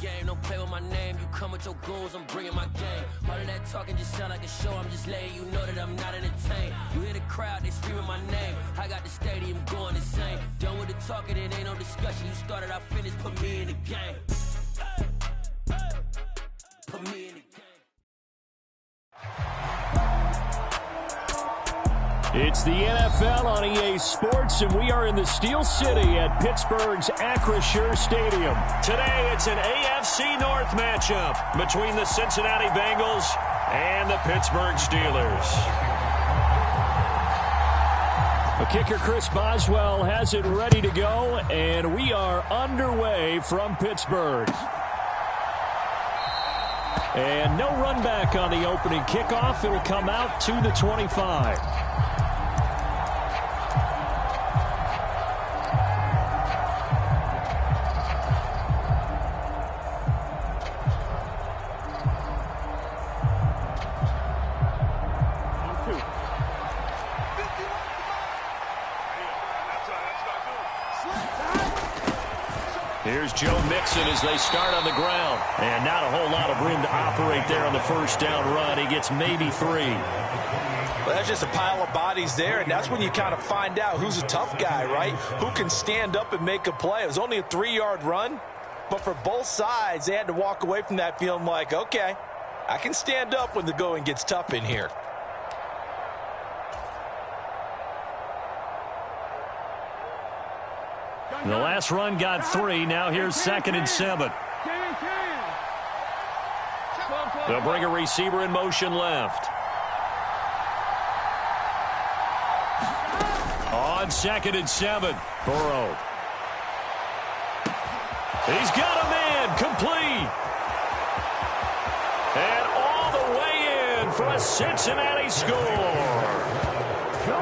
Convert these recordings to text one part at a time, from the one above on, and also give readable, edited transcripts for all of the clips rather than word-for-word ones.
game. Don't play with my name. You come with your goons, I'm bringing my game. All of that talking just sound like a show. I'm just letting you know that I'm not entertained. You hear the crowd, they screaming my name. I got the stadium going insane. Done with the talking, it ain't no discussion. You started, I finished, put me in the game. Put me in the game. It's the NFL on EA Sports, and we are in the Steel City at Pittsburgh's Acrisure Stadium. Today, it's an AFC North matchup between the Cincinnati Bengals and the Pittsburgh Steelers. The kicker, Chris Boswell, has it ready to go, and we are underway from Pittsburgh. And no run back on the opening kickoff. It'll come out to the 25. Here's Joe Mixon as they start on the ground. And not a whole lot of room to operate there on the first down run. He gets maybe 3. Well, that's just a pile of bodies there, and that's when you kind of find out who's a tough guy, right? Who can stand up and make a play. It was only a 3-yard run, but for both sides, they had to walk away from that feeling like, okay, I can stand up when the going gets tough in here. The last run got 3. Now here's 2nd and 7. They'll bring a receiver in motion left. On 2nd and 7, Burrow. He's got a man complete. And all the way in for a Cincinnati score.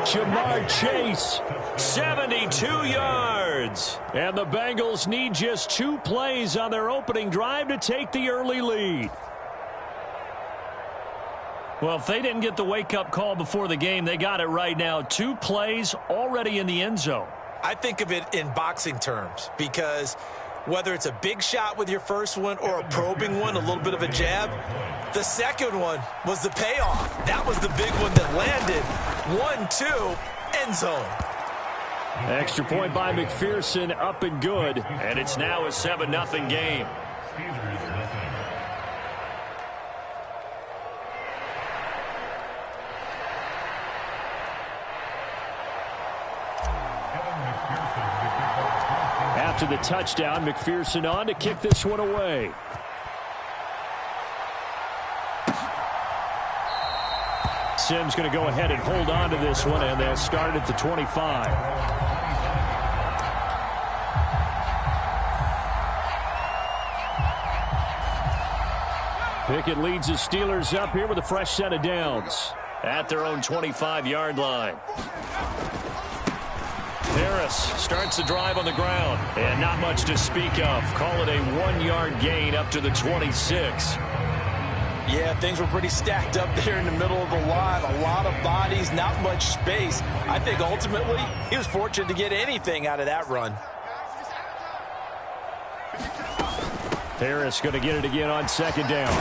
Jamar Chase, 72 yards. And the Bengals need just 2 plays on their opening drive to take the early lead. Well, if they didn't get the wake-up call before the game, they got it right now. 2 plays already in the end zone. I think of it in boxing terms because whether it's a big shot with your first one or a probing one, a little bit of a jab, the second one was the payoff. That was the big one that landed. 1-2, end zone. Extra point by McPherson, up and good. And it's now a 7-0 game. After the touchdown, McPherson on to kick this one away. Sims going to go ahead and hold on to this one, and they'll start at the 25. Pickett leads the Steelers up here with a fresh set of downs at their own 25-yard line. Harris starts the drive on the ground, and not much to speak of. Call it a 1-yard gain up to the 26. Yeah, things were pretty stacked up there in the middle of the line. A lot of bodies, not much space. I think ultimately he was fortunate to get anything out of that run. Harris going to get it again on 2nd down.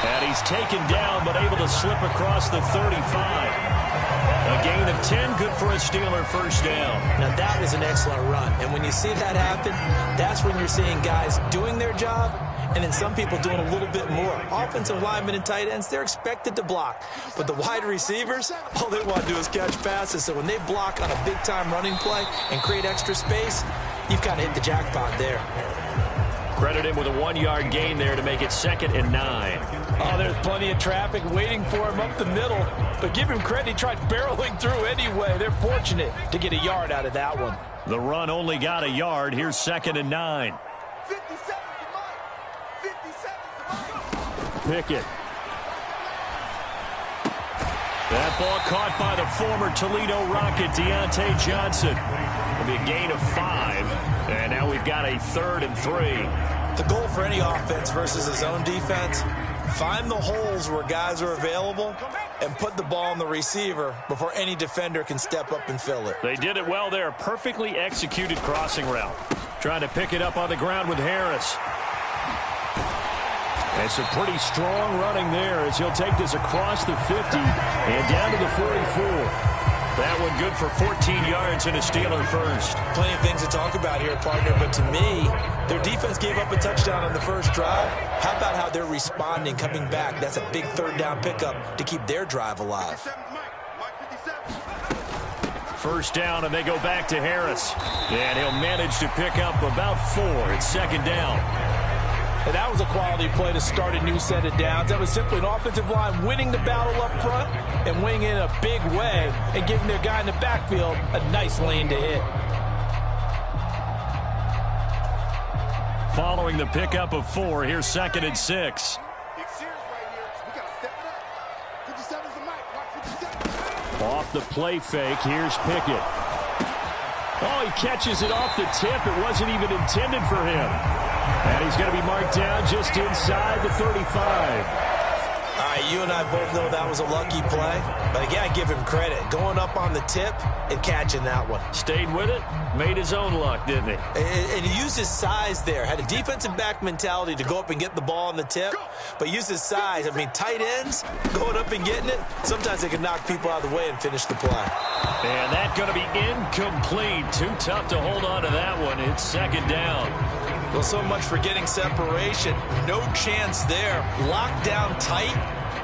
And he's taken down but able to slip across the 35. A gain of 10, good for a Steeler first down. Now that was an excellent run. And when you see that happen, that's when you're seeing guys doing their job and then some people doing a little bit more. Offensive linemen and tight ends, they're expected to block. But the wide receivers, all they want to do is catch passes. So when they block on a big-time running play and create extra space, you've kind of hit the jackpot there. Credit him with a 1-yard gain there to make it 2nd and 9. Oh, there's plenty of traffic waiting for him up the middle. But give him credit, he tried barreling through anyway. They're fortunate to get a yard out of that one. The run only got a yard. Here's 2nd and 9. 57. Pickett. That ball caught by the former Toledo Rocket, Deontay Johnson. It'll be a gain of 5. And now we've got a 3rd and 3. The goal for any offense versus his own defense, find the holes where guys are available and put the ball on the receiver before any defender can step up and fill it. They did it well there. Perfectly executed crossing route. Trying to pick it up on the ground with Harris. And some pretty strong running there as he'll take this across the 50 and down to the 44. That one good for 14 yards and a Steeler first. Plenty of things to talk about here, partner, but to me, their defense gave up a touchdown on the first drive. How about how they're responding, coming back? That's a big third down pickup to keep their drive alive. First down, and they go back to Harris. And he'll manage to pick up about 4. It's second down. And that was a quality play to start a new set of downs. That was simply an offensive line winning the battle up front and winning in a big way and giving their guy in the backfield a nice lane to hit. Following the pickup of 4, here's 2nd and 6. Off the play fake, here's Pickett. Oh, he catches it off the tip. It wasn't even intended for him. And he's going to be marked down just inside the 35. All right, you and I both know that was a lucky play. But again, I give him credit. Going up on the tip and catching that one. Stayed with it, made his own luck, didn't he? And he used his size there. Had a defensive back mentality to go up and get the ball on the tip. But used his size. I mean, tight ends, going up and getting it, sometimes they can knock people out of the way and finish the play. And that's going to be incomplete. Too tough to hold on to that one. It's second down. Well, so much for getting separation. No chance there. Locked down tight,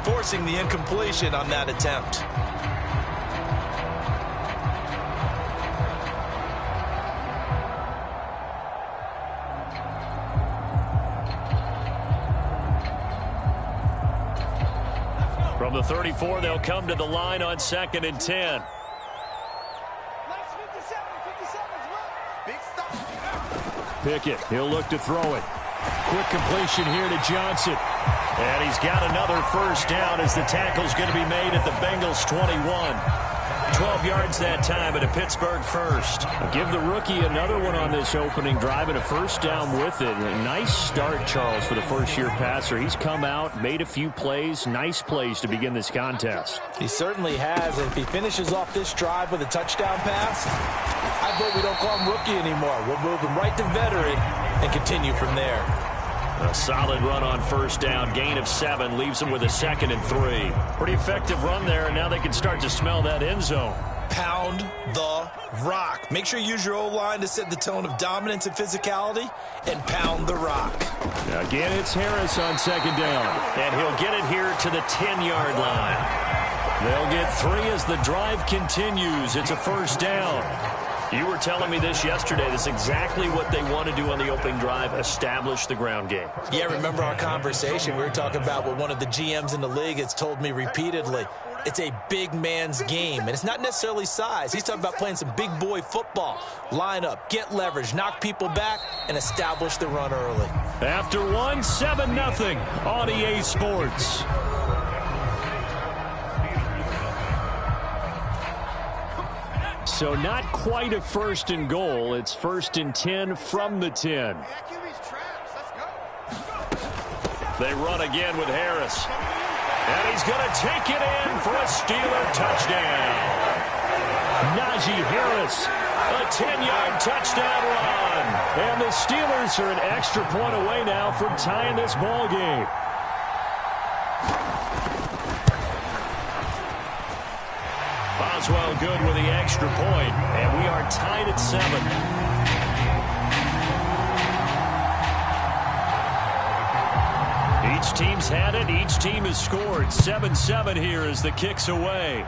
forcing the incompletion on that attempt. From the 34, they'll come to the line on 2nd and 10. Pickett, he'll look to throw it. Quick completion here to Johnson. And he's got another first down as the tackle's going to be made at the Bengals 21. 12 yards that time at a Pittsburgh first. Give the rookie another one on this opening drive and a first down with it. A nice start, Charles, for the first-year passer. He's come out, made a few plays, nice plays to begin this contest. He certainly has, and if he finishes off this drive with a touchdown pass, I vote we don't call him rookie anymore. We'll move him right to veteran and continue from there. A solid run on first down. Gain of 7 leaves them with a 2nd and 3. Pretty effective run there, and now they can start to smell that end zone. Pound the rock. Make sure you use your O-line to set the tone of dominance and physicality, and pound the rock. Again, it's Harris on second down, and he'll get it here to the 10-yard line. They'll get 3 as the drive continues. It's a first down. You were telling me this yesterday. This is exactly what they want to do on the opening drive, establish the ground game. Yeah, remember our conversation? We were talking about what one of the GMs in the league has told me repeatedly. It's a big man's game, and it's not necessarily size. He's talking about playing some big boy football. Line up, get leverage, knock people back, and establish the run early. After 1, 7-0 on EA Sports. So not quite a 1st and goal. It's 1st and 10 from the 10. They run again with Harris. And he's going to take it in for a Steeler touchdown. Najee Harris, a 10-yard touchdown run. And the Steelers are an extra point away now from tying this ball game. Boswell good with the extra point, and we are tied at 7. Each team's had it. Each team has scored. 7-7 here as the kick's away.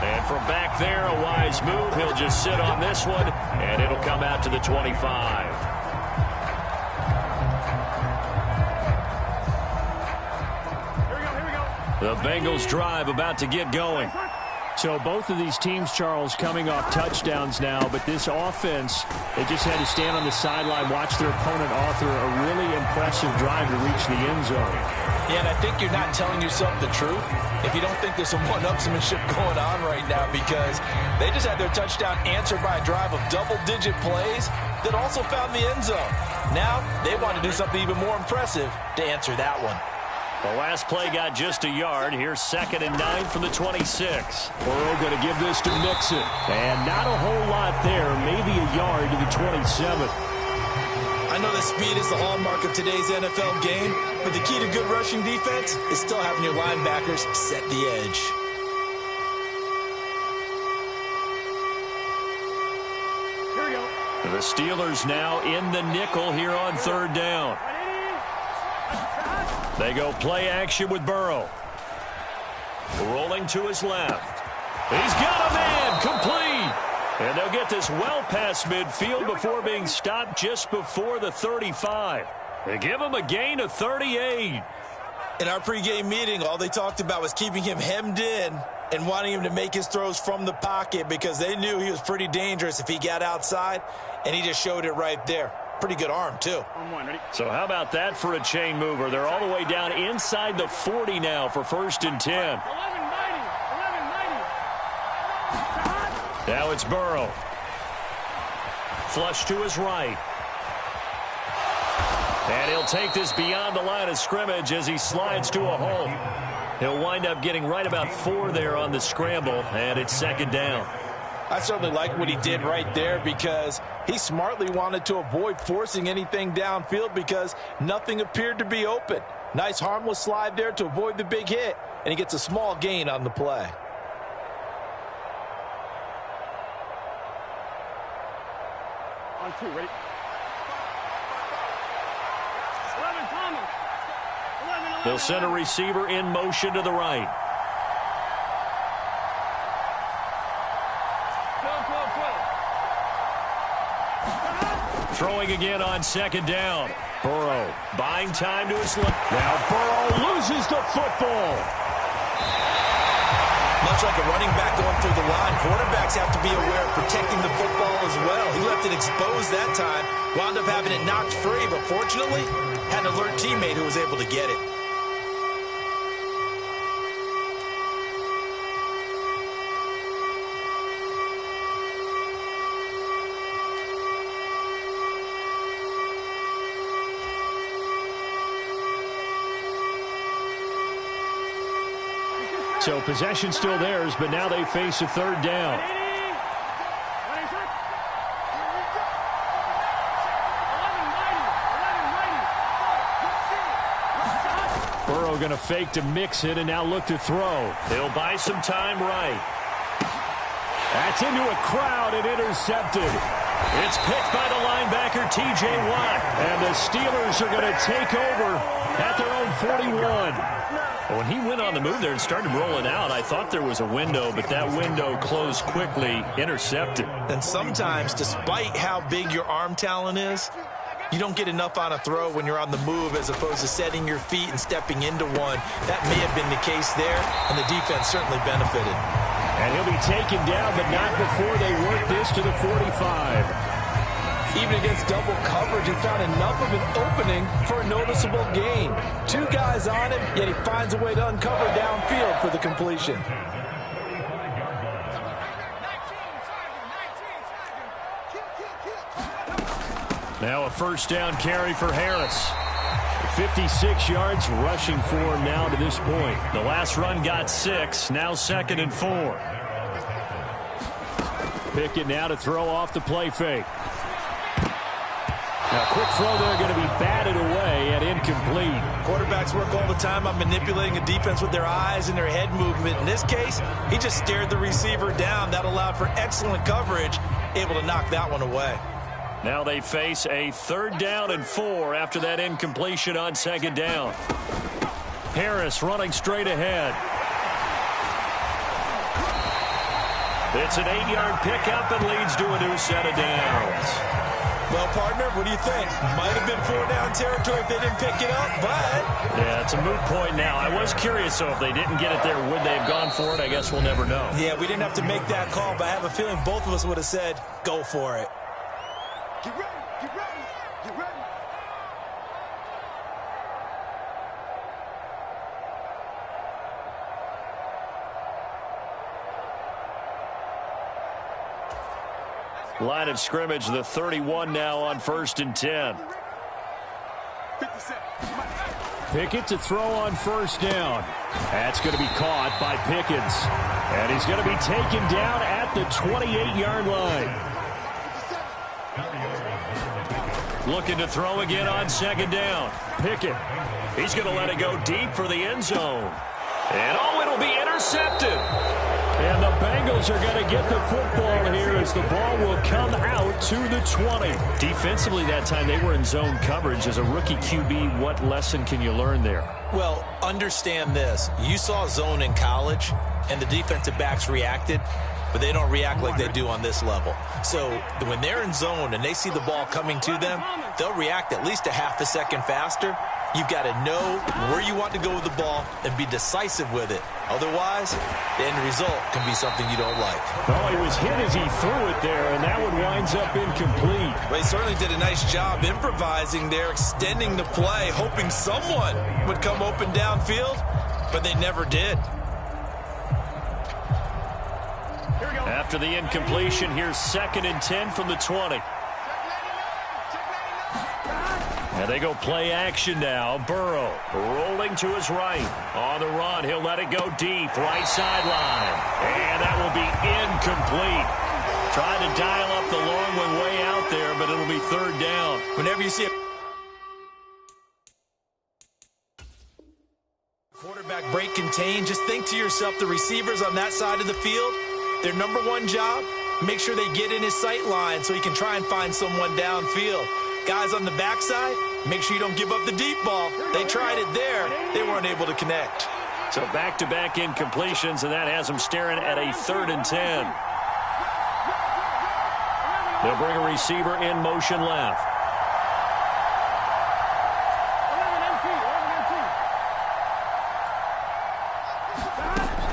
And from back there, a wise move. He'll just sit on this one, and it'll come out to the 25. The Bengals drive about to get going. So both of these teams, Charles, coming off touchdowns now, but this offense, they just had to stand on the sideline, watch their opponent author a really impressive drive to reach the end zone. Yeah, and I think you're not telling yourself the truth if you don't think there's some one-upsmanship going on right now, because they just had their touchdown answered by a drive of double-digit plays that also found the end zone. Now they want to do something even more impressive to answer that one. The last play got just a yard. Here's 2nd and 9 from the 26. Burrow going to give this to Mixon. And not a whole lot there. Maybe a yard to the 27. I know that speed is the hallmark of today's NFL game, but the key to good rushing defense is still having your linebackers set the edge. The Steelers now in the nickel here on 3rd down. They go play action with Burrow. Rolling to his left. He's got a man, complete. And they'll get this well past midfield before being stopped just before the 35. They give him a gain of 38. In our pregame meeting, all they talked about was keeping him hemmed in and wanting him to make his throws from the pocket because they knew he was pretty dangerous if he got outside, and he just showed it right there. Pretty good arm, too. So how about that for a chain mover? They're all the way down inside the 40 now for 1st and 10. Now it's Burrow. Flush to his right. And he'll take this beyond the line of scrimmage as he slides to a hole. He'll wind up getting right about 4 there on the scramble, and it's 2nd down. I certainly like what he did right there because he smartly wanted to avoid forcing anything downfield because nothing appeared to be open. Nice harmless slide there to avoid the big hit, and he gets a small gain on the play. On 2, ready? 11, Thomas. 11. They'll send a receiver in motion to the right. Throwing again on 2nd down. Burrow buying time to his left. Now Burrow loses the football. Much like a running back going through the line, quarterbacks have to be aware of protecting the football as well. He left it exposed that time, wound up having it knocked free, but fortunately, had an alert teammate who was able to get it. So possession still theirs, but now they face a 3rd down. Burrow going to fake to mix it and now look to throw. He'll buy some time right. That's into a crowd and intercepted. It's picked by the linebacker, T.J. Watt. And the Steelers are going to take over at their own 41. When he went on the move there and started rolling out, I thought there was a window, but that window closed quickly, intercepted. And sometimes, despite how big your arm talent is, you don't get enough on a throw when you're on the move as opposed to setting your feet and stepping into one. That may have been the case there, and the defense certainly benefited. And he'll be taken down, but not before they work this to the 45. Even against double coverage, he found enough of an opening for a noticeable gain. 2 guys on him, yet he finds a way to uncover downfield for the completion. Now a 1st down carry for Harris. 56 yards rushing for him now to this point. The last run got 6, now 2nd and 4. Pickett now to throw off the play fake. Now, quick throw there going to be batted away and incomplete. Quarterbacks work all the time on manipulating a defense with their eyes and their head movement. In this case, he just stared the receiver down. That allowed for excellent coverage, able to knock that one away. Now they face a 3rd down and 4 after that incompletion on 2nd down. Harris running straight ahead. It's an 8-yard pickup and leads to a new set of downs. Well, partner, what do you think? Might have been 4-down territory if they didn't pick it up, but... Yeah, it's a moot point now. I was curious, so if they didn't get it there, would they have gone for it? I guess we'll never know. Yeah, we didn't have to make that call, but I have a feeling both of us would have said, go for it. Get ready, get ready, get ready. Line of scrimmage, the 31 now on 1st and 10. 57. Pickett to throw on first down. That's going to be caught by Pickens. And he's going to be taken down at the 28-yard line. Looking to throw again on second down. Pickett. He's going to let it go deep for the end zone. And it'll be intercepted. And the Bengals are going to get the football here as the ball will come out to the 20. Defensively that time they were in zone coverage. As a rookie QB, what lesson can you learn there? Well, understand this. You saw zone in college, and the defensive backs reacted, but they don't react like they do on this level. So when they're in zone and they see the ball coming to them, they'll react at least a half a second faster. You've got to know where you want to go with the ball and be decisive with it. Otherwise, the end result can be something you don't like. Well, he was hit as he threw it there, and that one winds up incomplete. Well, he certainly did a nice job improvising there, extending the play, hoping someone would come open downfield, but they never did. After the incompletion, here's 2nd and 10 from the 20. And they go play action now. Burrow rolling to his right. On the run, he'll let it go deep. Right sideline. And that will be incomplete. Trying to dial up the long one way out there, but it'll be 3rd down. Whenever you see a quarterback break contained, just think to yourself, the receivers on that side of the field, their number one job, make sure they get in his sight line so he can try and find someone downfield. Guys on the backside, make sure you don't give up the deep ball. They tried it there. They weren't able to connect. So back-to-back incompletions, and that has them staring at a 3rd and 10. They'll bring a receiver in motion left.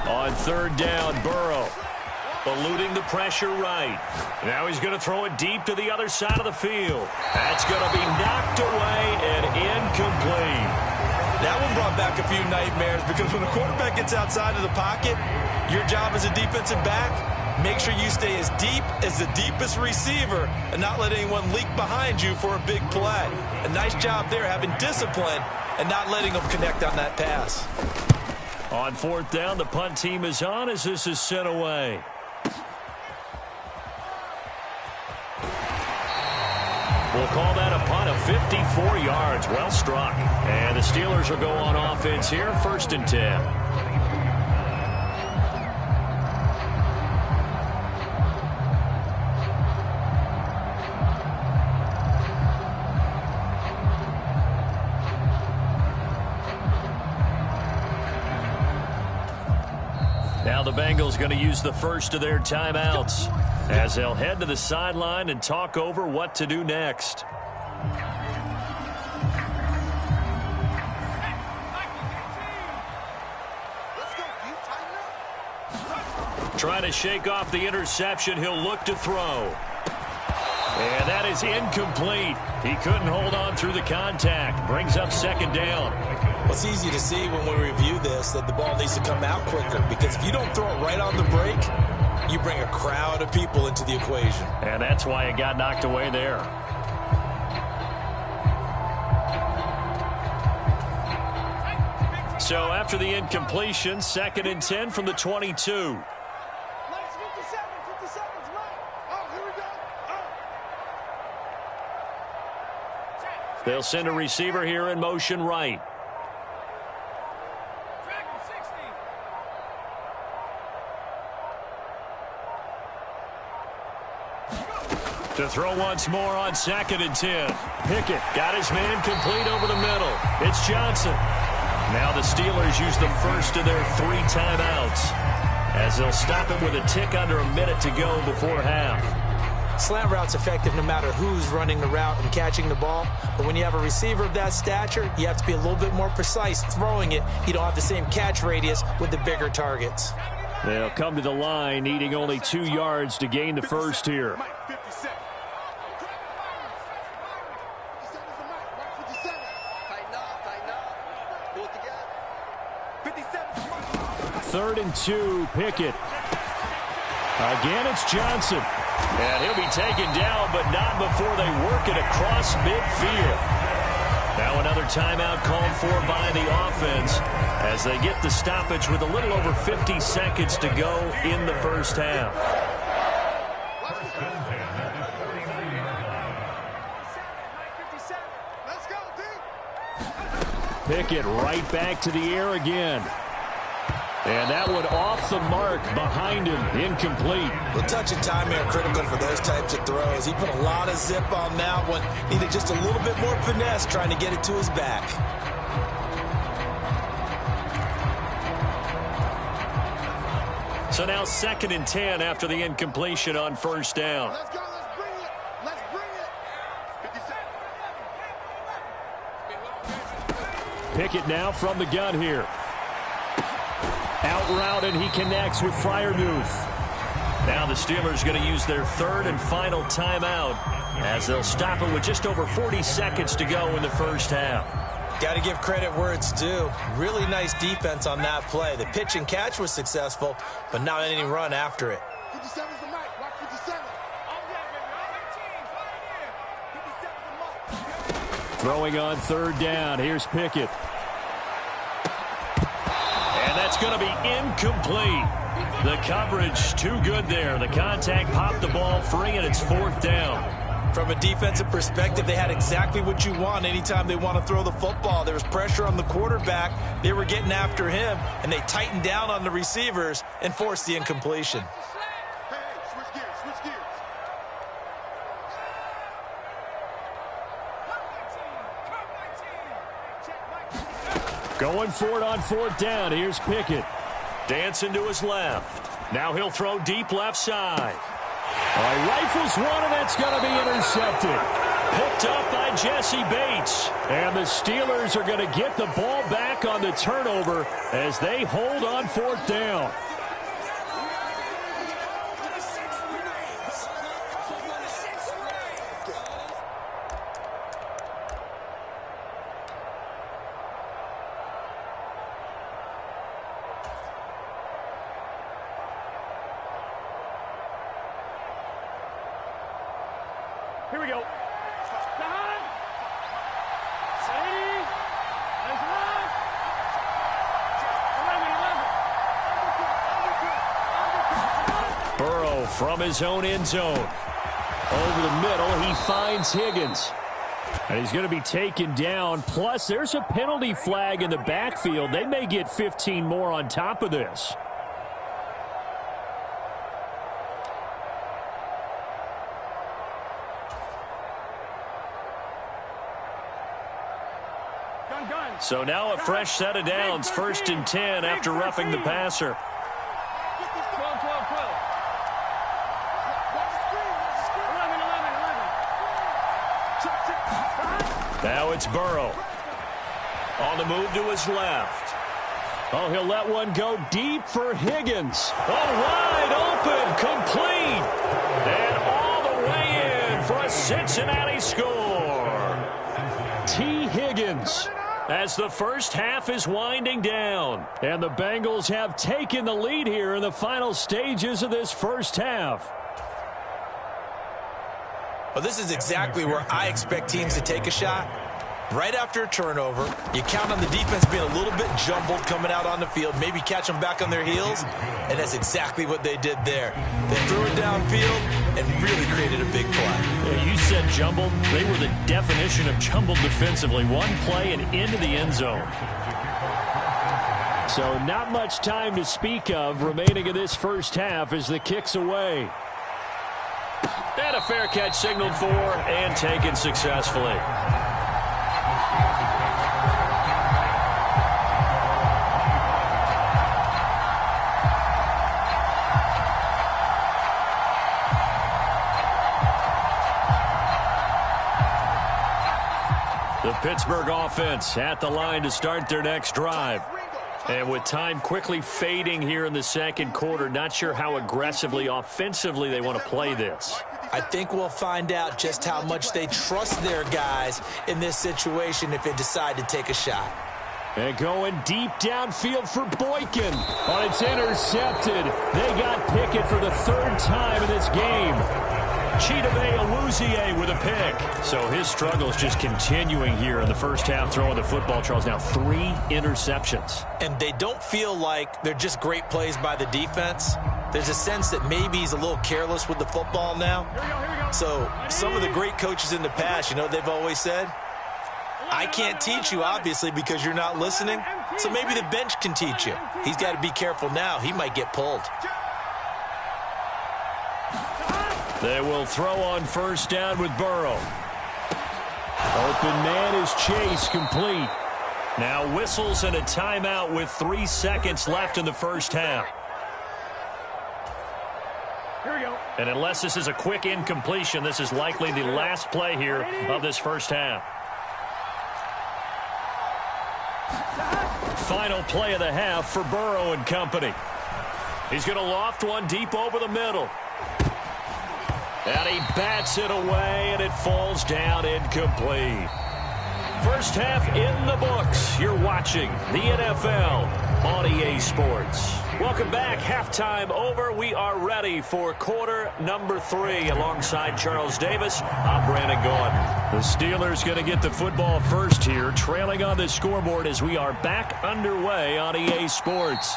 On 3rd down, Burrow. Eluding the pressure right. Now he's going to throw it deep to the other side of the field. That's going to be knocked away and incomplete. That one brought back a few nightmares because when a quarterback gets outside of the pocket, your job as a defensive back, make sure you stay as deep as the deepest receiver and not let anyone leak behind you for a big play. A nice job there having discipline and not letting them connect on that pass. On 4th down, the punt team is on as this is sent away. We'll call that a punt of 54 yards. Well struck. And the Steelers will go on offense here, 1st and 10. Now the Bengals going to use the first of their timeouts as they'll head to the sideline and talk over what to do next. Trying to shake off the interception. He'll look to throw. And that is incomplete. He couldn't hold on through the contact. Brings up 2nd down. Well, it's easy to see when we review this that the ball needs to come out quicker because if you don't throw it right on the break, you bring a crowd of people into the equation. And that's why it got knocked away there. So after the incompletion, 2nd and 10 from the 22. They'll send a receiver here in motion right. To throw once more on 2nd and 10. Pickett got his man complete over the middle. It's Johnson. Now the Steelers use the first of their 3 timeouts as they'll stop it with a tick under a minute to go before half. Slant route's effective no matter who's running the route and catching the ball. But when you have a receiver of that stature, you have to be a little bit more precise throwing it. You don't have the same catch radius with the bigger targets. They'll come to the line, needing only 2 yards to gain the first here. 3rd and 2, Pickett. Again, it's Johnson. And he'll be taken down, but not before they work it across midfield. Now another timeout called for by the offense as they get the stoppage with a little over 50 seconds to go in the first half. Pickett right back to the air again. And that one off the mark behind him, incomplete. Well, touch and time here critical for those types of throws. He put a lot of zip on that one. Needed just a little bit more finesse trying to get it to his back. So now 2nd and 10 after the incompletion on first down. Let's go. Let's bring it. Let's bring it. Pickett now from the gun here. Out route, and he connects with Freiermuth. Now the Steelers going to use their 3rd and final timeout as they'll stop it with just over 40 seconds to go in the first half. Got to give credit where it's due. Really nice defense on that play. The pitch and catch was successful, but not any run after it. 57's the mic. Watch 57. Throwing on 3rd down. Here's Pickett. And that's going to be incomplete. The coverage too good there. The contact popped the ball free, and it's 4th down. From a defensive perspective, they had exactly what you want anytime they want to throw the football. There was pressure on the quarterback. They were getting after him, and they tightened down on the receivers and forced the incompletion. Hey, switch gears. Switch gears. Going for it on 4th down. Here's Pickett. Dancing to his left. Now he'll throw deep left side. Rifles one, and that's going to be intercepted. Picked up by Jesse Bates. And the Steelers are going to get the ball back on the turnover as they hold on 4th down. Here we go. Behind. Sadie. There's one. 11. Burrow from his own end zone. Over the middle, he finds Higgins. And he's going to be taken down. Plus, there's a penalty flag in the backfield. They may get 15 more on top of this. So now a fresh set of downs, 1st and 10 after roughing the passer. 12, 12, 12. Now it's Burrow. On the move to his left. Oh, he'll let one go deep for Higgins. Oh, wide open, complete. And all the way in for a Cincinnati score. T. Higgins. As the first half is winding down. And the Bengals have taken the lead here in the final stages of this first half. Well, this is exactly where I expect teams to take a shot. Right after a turnover, you count on the defense being a little bit jumbled coming out on the field, maybe catch them back on their heels, and that's exactly what they did there. They threw it downfield and really created a big play. Yeah, you said jumbled. They were the definition of jumbled defensively. One play and into the end zone. So not much time to speak of remaining in this first half as the kick's away. And a fair catch signaled for and taken successfully. The Pittsburgh offense at the line to start their next drive. And with time quickly fading here in the second quarter, not sure how aggressively, offensively they want to play this. I think we'll find out just how much they trust their guys in this situation if they decide to take a shot. And going deep downfield for Boykin. But it's intercepted. They got Pickett for the 3rd time in this game. Chidobe with a pick. So his struggles just continuing here in the first half, throwing the football, Charles. Now 3 interceptions. And they don't feel like they're just great plays by the defense. There's a sense that maybe he's a little careless with the football now. So some of the great coaches in the past, you know, they've always said, I can't teach you, obviously, because you're not listening. So maybe the bench can teach you. He's got to be careful now. He might get pulled. They will throw on first down with Burrow. Open man is Chase, complete. Now whistles and a timeout with 3 seconds left in the first half. Here we go. And unless this is a quick incompletion, this is likely the last play here of this first half. Final play of the half for Burrow and company. He's going to loft one deep over the middle. And he bats it away, and it falls down incomplete. First half in the books. You're watching the NFL on EA Sports. Welcome back. Halftime over. We are ready for quarter number 3. Alongside Charles Davis, I'm Brandon Gaudin. The Steelers going to get the football first here, trailing on the scoreboard as we are back underway on EA Sports.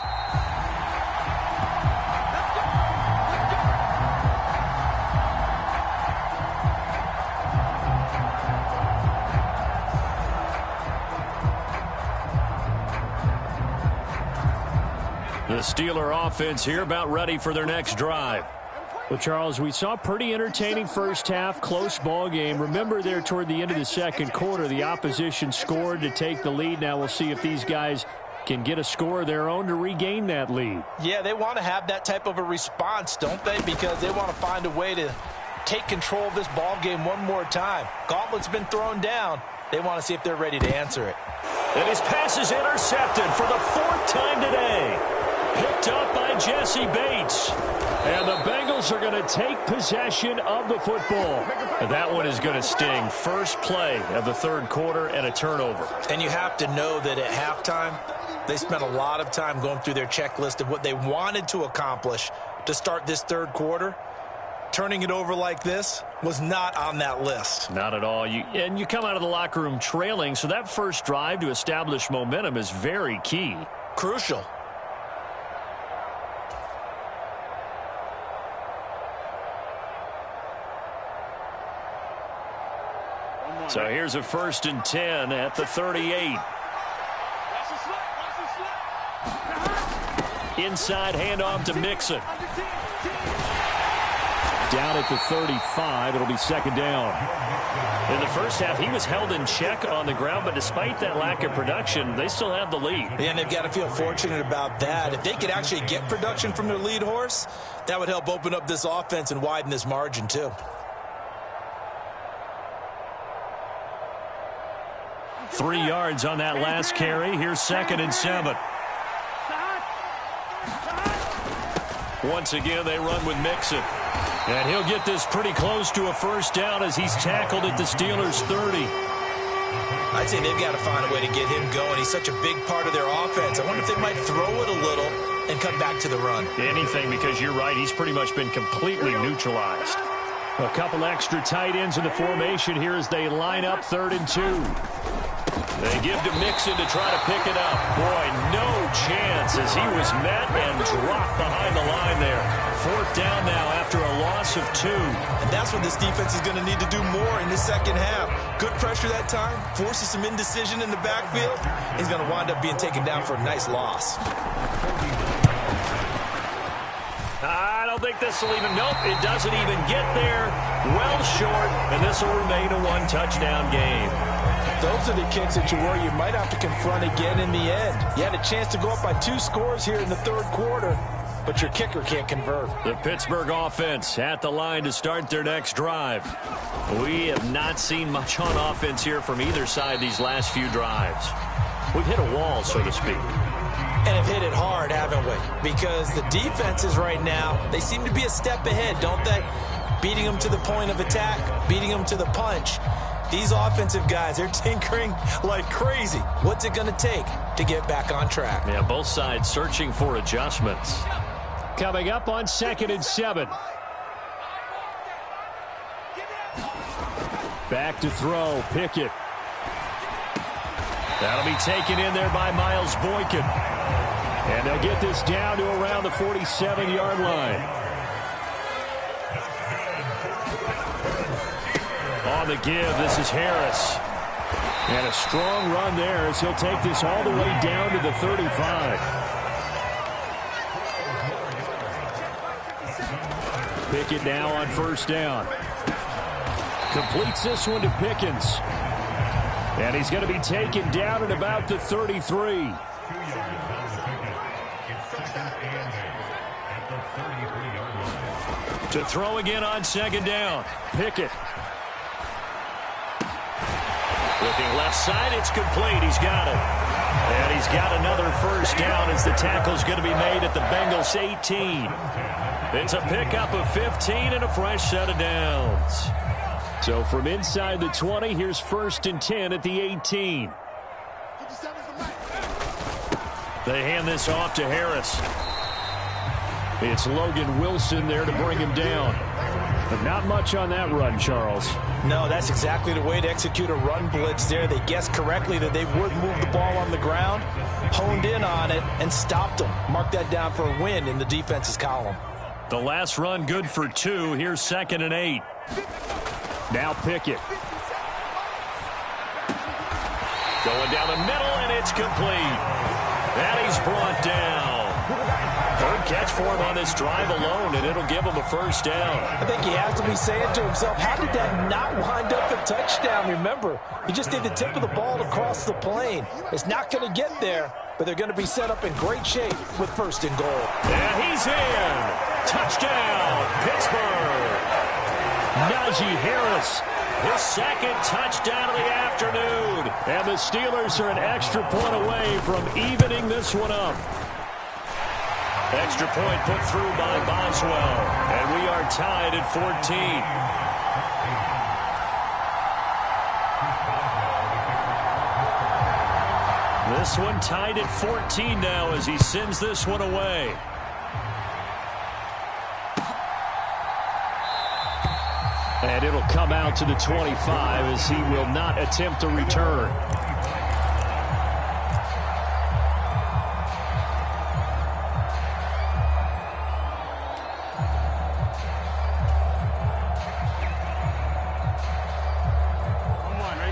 The Steeler offense here about ready for their next drive. Well, Charles, we saw a pretty entertaining first half, close ball game. Remember there toward the end of the second quarter, the opposition scored to take the lead. Now we'll see if these guys can get a score of their own to regain that lead. Yeah, they want to have that type of a response, don't they? Because they want to find a way to take control of this ball game one more time. Gauntlet's been thrown down. They want to see if they're ready to answer it. And his pass is intercepted for the 4th time today. Picked up by Jesse Bates. And the Bengals are going to take possession of the football. That one is going to sting. First play of the third quarter and a turnover. And you have to know that at halftime, they spent a lot of time going through their checklist of what they wanted to accomplish to start this third quarter. Turning it over like this was not on that list. Not at all. And you come out of the locker room trailing, so that first drive to establish momentum is very key. Crucial. So here's a 1st and 10 at the 38. Inside handoff to Mixon. Down at the 35, it'll be 2nd down. In the first half, he was held in check on the ground, but despite that lack of production, they still have the lead. And they've got to feel fortunate about that. If they could actually get production from their lead horse, that would help open up this offense and widen this margin too. 3 yards on that last carry. Here's 2nd and 7. Once again, they run with Mixon. And he'll get this pretty close to a first down as he's tackled at the Steelers' 30. I'd say they've got to find a way to get him going. He's such a big part of their offense. I wonder if they might throw it a little and come back to the run. Anything, because you're right, he's pretty much been completely neutralized. A couple extra tight ends in the formation here as they line up 3rd and 2. They give to Mixon to try to pick it up. Boy, no chance as he was met and dropped behind the line there. 4th down now after a loss of 2. And that's what this defense is going to need to do more in the second half. Good pressure that time, forces some indecision in the backfield. He's going to wind up being taken down for a nice loss. I don't think this will even, nope, it doesn't even get there. Well short, and this will remain a 1-touchdown game. Those are the kicks that you worry you might have to confront again in the end. You had a chance to go up by 2 scores here in the third quarter, but your kicker can't convert. The Pittsburgh offense at the line to start their next drive. We have not seen much on offense here from either side these last few drives. We've hit a wall, so to speak. And have hit it hard, haven't we? Because the defenses right now, they seem to be a step ahead, don't they? Beating them to the point of attack, beating them to the punch. These offensive guys, they're tinkering like crazy. What's it going to take to get back on track? Yeah, both sides searching for adjustments. Coming up on 2nd and 7. Back to throw. Pickett. That'll be taken in there by Miles Boykin. And they'll get this down to around the 47-yard line. On the give, this is Harris. And a strong run there as he'll take this all the way down to the 35. Pickett now on first down. Completes this one to Pickens. And he's going to be taken down at about the 33. To throw again on second down. Pickett. Looking left side, it's complete. He's got it. And he's got another first down as the tackle's going to be made at the Bengals 18. It's a pickup of 15 and a fresh set of downs. So from inside the 20, here's 1st and 10 at the 18. They hand this off to Harris. It's Logan Wilson there to bring him down. But not much on that run, Charles. No, that's exactly the way to execute a run blitz there. They guessed correctly that they would move the ball on the ground, honed in on it, and stopped them. Mark that down for a win in the defense's column. The last run good for 2. Here's 2nd and 8. Now Pickett. Going down the middle, and it's complete. And he's brought down. 3rd catch for him on this drive alone, and it'll give him a first down. I think he has to be saying to himself, how did that not wind up a touchdown? Remember, he just did the tip of the ball to cross the plane. It's not going to get there, but they're going to be set up in great shape with 1st and goal. And he's in. Touchdown, Pittsburgh. Najee Harris, his 2nd touchdown of the afternoon. And the Steelers are an extra point away from evening this one up. Extra point put through by Boswell. And we are tied at 14. This one tied at 14 now as he sends this one away. And it'll come out to the 25 as he will not attempt a return.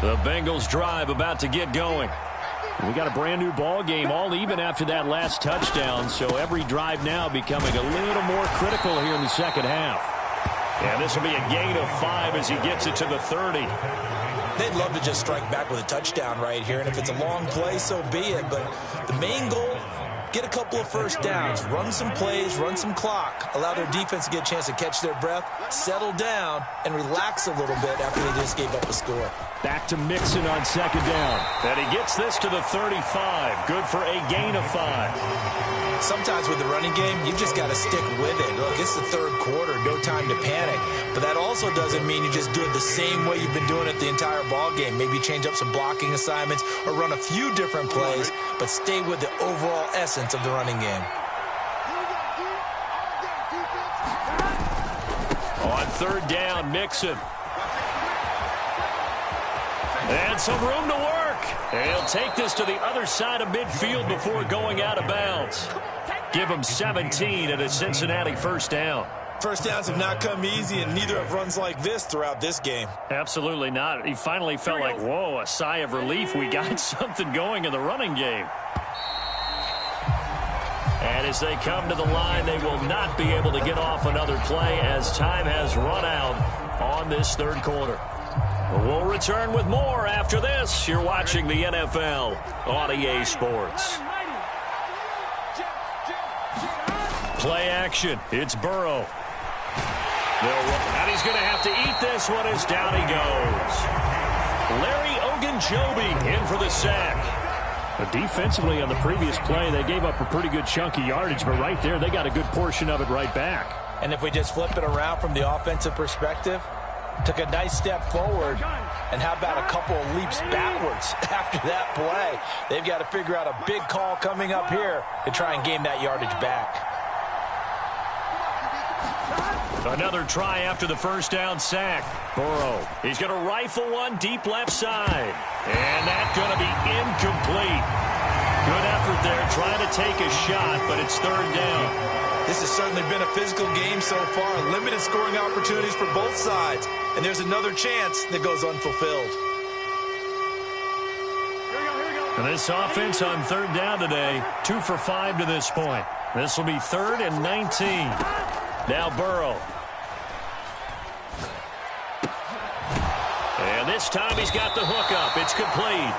The Bengals drive about to get going. We got a brand new ball game, all even after that last touchdown, so every drive now becoming a little more critical here in the second half. And this will be a gain of 5 as he gets it to the 30. They'd love to just strike back with a touchdown right here, and if it's a long play, so be it. But the main goal, get a couple of first downs, run some plays, run some clock, allow their defense to get a chance to catch their breath, settle down, and relax a little bit after they just gave up a score. Back to Mixon on second down. And he gets this to the 35. Good for a gain of 5. Sometimes with the running game, you just got to stick with it. Look, it's the 3rd quarter, no time to panic. But that also doesn't mean you just do it the same way you've been doing it the entire ball game. Maybe change up some blocking assignments or run a few different plays, but stay with the overall essence of the running game. On 3rd down, Mixon. And some room to work. And he'll take this to the other side of midfield before going out of bounds. Give him 17 and a Cincinnati first down. First downs have not come easy, and neither have runs like this throughout this game. Absolutely not. He finally felt like, whoa, a sigh of relief. We got something going in the running game. And as they come to the line, they will not be able to get off another play as time has run out on this 3rd quarter. We'll return with more after this. You're watching the NFL on EA Sports. Play action. It's Burrow. And he's going to have to eat this one as down he goes. Larry Ogunjobi in for the sack. But defensively on the previous play, they gave up a pretty good chunk of yardage, but right there, they got a good portion of it right back. And if we just flip it around from the offensive perspective, took a nice step forward, and how about a couple of leaps backwards after that play? They've got to figure out a big call coming up here to try and gain that yardage back. Another try after the first down sack. Burrow, he's going to rifle one deep left side. And that's going to be incomplete. Good effort there trying to take a shot, but it's third down. This has certainly been a physical game so far. Limited scoring opportunities for both sides. And there's another chance that goes unfulfilled. And this offense on third down today, 2 for 5 to this point. This will be 3rd and 19. Now Burrow. And this time he's got the hook up. It's complete.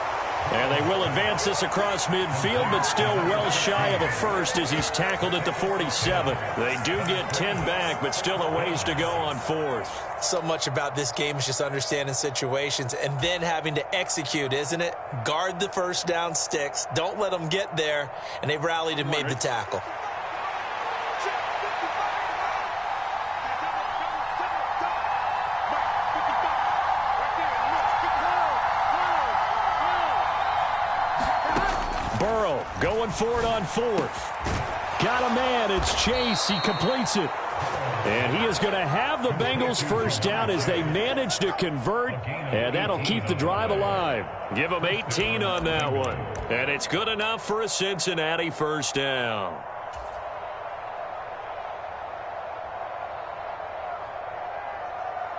And they will advance this across midfield, but still well shy of a first as he's tackled at the 47. They do get 10 back, but still a ways to go on 4th. So much about this game is just understanding situations and then having to execute, isn't it? Guard the first down sticks. Don't let them get there. And they rallied and made the tackle. Burrow going for it on 4th. Got a man. It's Chase. He completes it. And he is going to have the Bengals first down as they manage to convert. And that'll keep the drive alive. Give them 18 on that one. And it's good enough for a Cincinnati first down.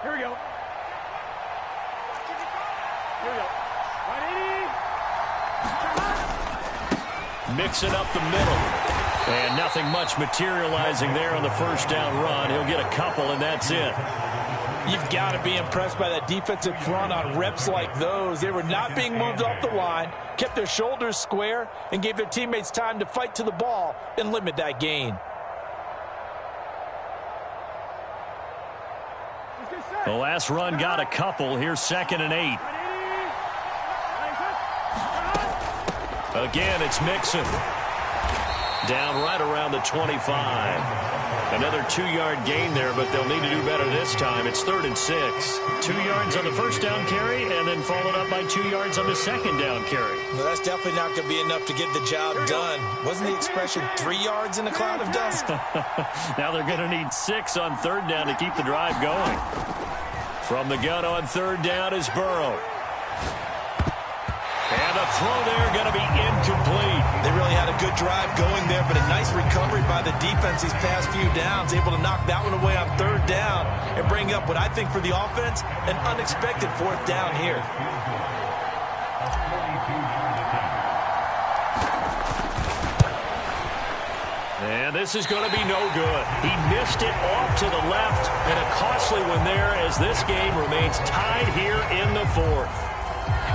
Here we go. Here we go. 180. Mixing up the middle. And nothing much materializing there on the first down run. He'll get a couple, and that's it. You've got to be impressed by that defensive front on reps like those. They were not being moved off the line, kept their shoulders square, and gave their teammates time to fight to the ball and limit that gain. The last run got a couple. Here's 2nd and 8. Again, it's Mixon. Down right around the 25. Another 2-yard gain there, but they'll need to do better this time. It's 3rd and 6. 2 yards on the first down carry, and then followed up by 2 yards on the second down carry. Well, that's definitely not going to be enough to get the job done. Wasn't the expression 3 yards in a cloud of dust? Now they're going to need 6 on third down to keep the drive going. From the gun on third down is Burrow. And the throw there going to be incomplete. They really had a good drive going there, but a nice recovery by the defense these past few downs, able to knock that one away on third down and bring up what I think for the offense, an unexpected 4th down here. And this is going to be no good. He missed it off to the left, and a costly one there as this game remains tied here in the 4th.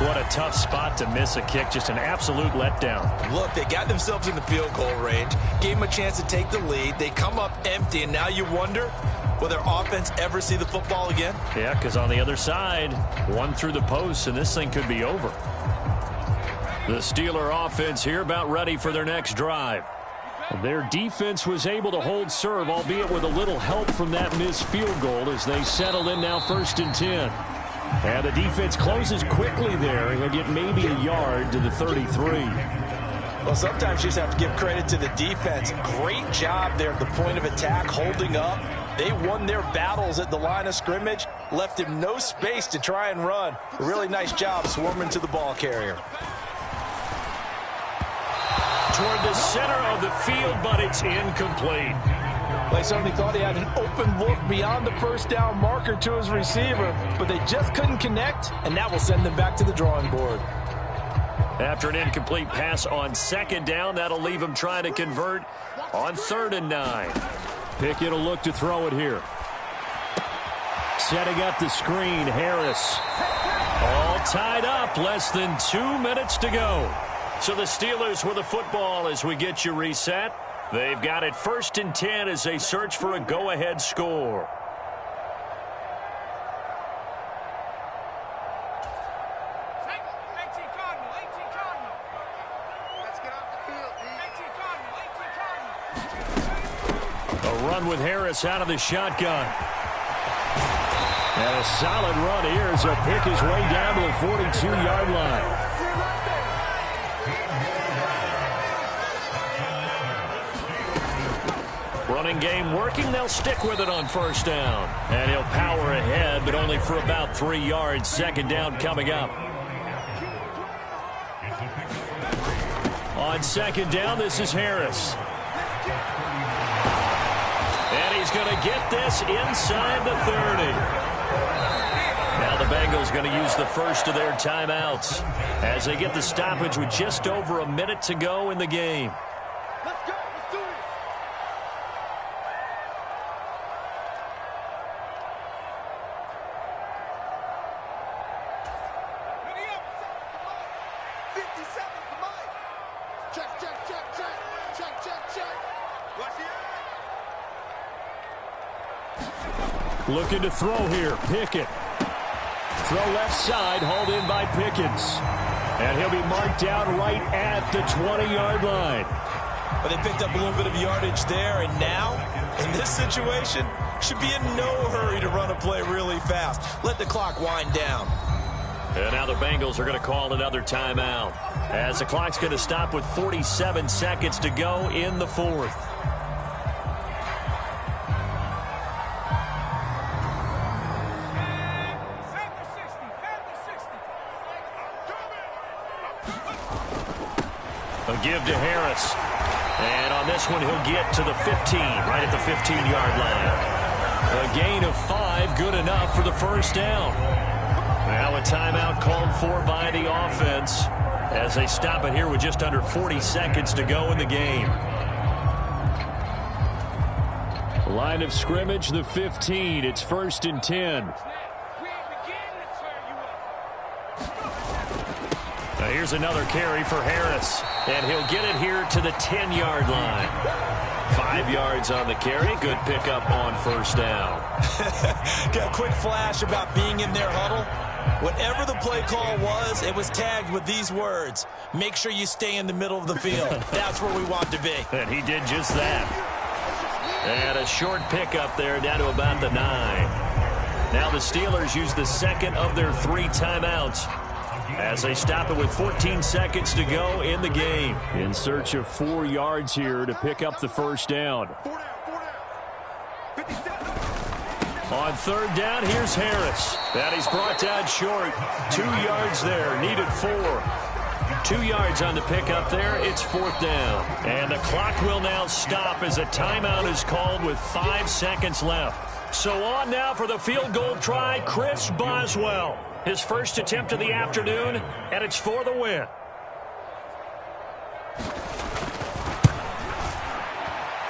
What a tough spot to miss a kick. Just an absolute letdown. Look, they got themselves in the field goal range, gave them a chance to take the lead. They come up empty, and now you wonder, will their offense ever see the football again? Yeah, because on the other side, one through the post, and this thing could be over. The Steeler offense here about ready for their next drive. Their defense was able to hold serve, albeit with a little help from that missed field goal as they settle in now 1st and 10. And the defense closes quickly there. He'll get maybe a yard to the 33. Well, sometimes you just have to give credit to the defense. Great job there at the point of attack, holding up. They won their battles at the line of scrimmage, left him no space to try and run. A really nice job swarming to the ball carrier. Toward the center of the field, but it's incomplete. They certainly thought he had an open look beyond the first down marker to his receiver, but they just couldn't connect, and that will send them back to the drawing board. After an incomplete pass on 2nd down, that'll leave him trying to convert on 3rd and 9. Pickett will look to throw it here. Setting up the screen, Harris. All tied up, less than 2 minutes to go. So the Steelers with the football as we get you reset. They've got it 1st and 10 as they search for a go-ahead score. A run with Harris out of the shotgun. And a solid run here as he'll pick his way down to the 42-yard line. From Running game working. They'll stick with it on first down. And he'll power ahead, but only for about 3 yards. Second down coming up. On second down, this is Harris. And he's going to get this inside the 30. Now the Bengals going to use the first of their timeouts as they get the stoppage with just over a minute to go in the game. Let's go. Let's do this. Ready up. 50 seconds. Come on. Check. Watch the Looking to throw here. Pickett. Throw left side, hauled in by Pickens. And he'll be marked down right at the 20-yard line. But they picked up a little bit of yardage there, and now, in this situation, should be in no hurry to run a play really fast. Let the clock wind down. And now the Bengals are going to call another timeout as the clock's going to stop with 47 seconds to go in the fourth. A give to Harris. And on this one, he'll get to the 15, right at the 15-yard line. A gain of 5, good enough for the first down. Now a timeout called for by the offense as they stop it here with just under 40 seconds to go in the game. Line of scrimmage, the 15. It's 1st and 10. Now here's another carry for Harris, and he'll get it here to the 10-yard line. 5 yards on the carry. Good pickup on first down. Got a quick flash about being in their huddle. Whatever the play call was, it was tagged with these words: make sure you stay in the middle of the field. That's where we want to be. And he did just that. And a short pickup there down to about the 9. Now the Steelers use the second of their 3 timeouts as they stop it with 14 seconds to go in the game. In search of 4 yards here to pick up the first down. On third down, here's Harris. And he's brought down short. 2 yards there, needed 4. 2 yards on the pickup there. It's 4th down. And the clock will now stop as a timeout is called with 5 seconds left. So on now for the field goal try, Chris Boswell. His first attempt of the afternoon, and it's for the win.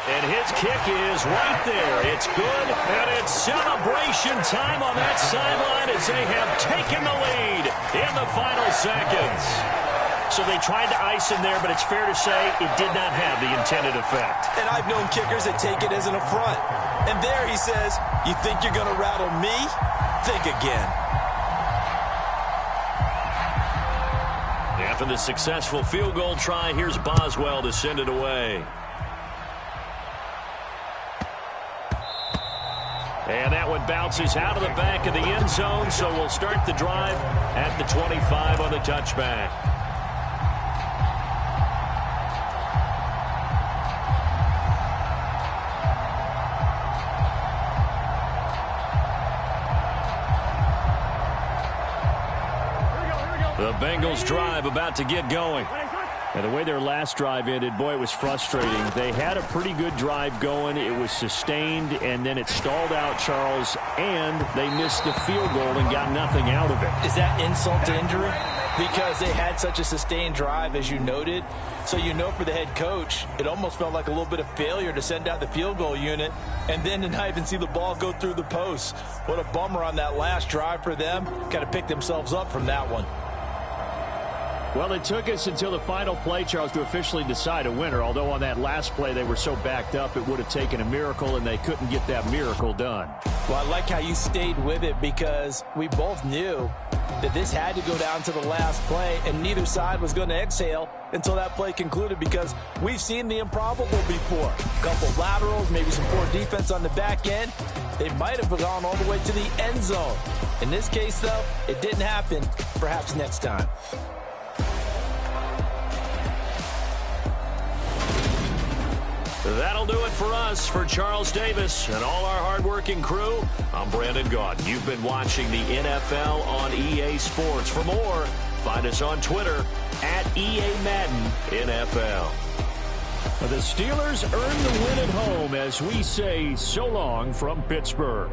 And his kick is right there. It's good, and it's celebration time on that sideline as they have taken the lead in the final seconds. So they tried to ice him there, but it's fair to say it did not have the intended effect. And I've known kickers that take it as an affront. And there he says, you think you're going to rattle me? Think again. After the successful field goal try, here's Boswell to send it away. And that one bounces out of the back of the end zone, so we'll start the drive at the 25 on the touchback. The Bengals drive about to get going. And the way their last drive ended, boy, it was frustrating. They had a pretty good drive going. It was sustained, and then it stalled out, Charles, and they missed the field goal and got nothing out of it. Is that insult to injury? Because they had such a sustained drive, as you noted. So you know for the head coach, it almost felt like a little bit of failure to send out the field goal unit and then to not even see the ball go through the posts. What a bummer on that last drive for them. Got to pick themselves up from that one. Well, it took us until the final play, Charles, to officially decide a winner, although on that last play they were so backed up it would have taken a miracle, and they couldn't get that miracle done. Well, I like how you stayed with it because we both knew that this had to go down to the last play, and neither side was going to exhale until that play concluded because we've seen the improbable before. A couple laterals, maybe some poor defense on the back end. They might have gone all the way to the end zone. In this case, though, it didn't happen. Perhaps next time. That'll do it for us. For Charles Davis and all our hardworking crew, I'm Brandon Gaudin. You've been watching the NFL on EA Sports. For more, find us on Twitter at EA Madden NFL. The Steelers earn the win at home as we say so long from Pittsburgh.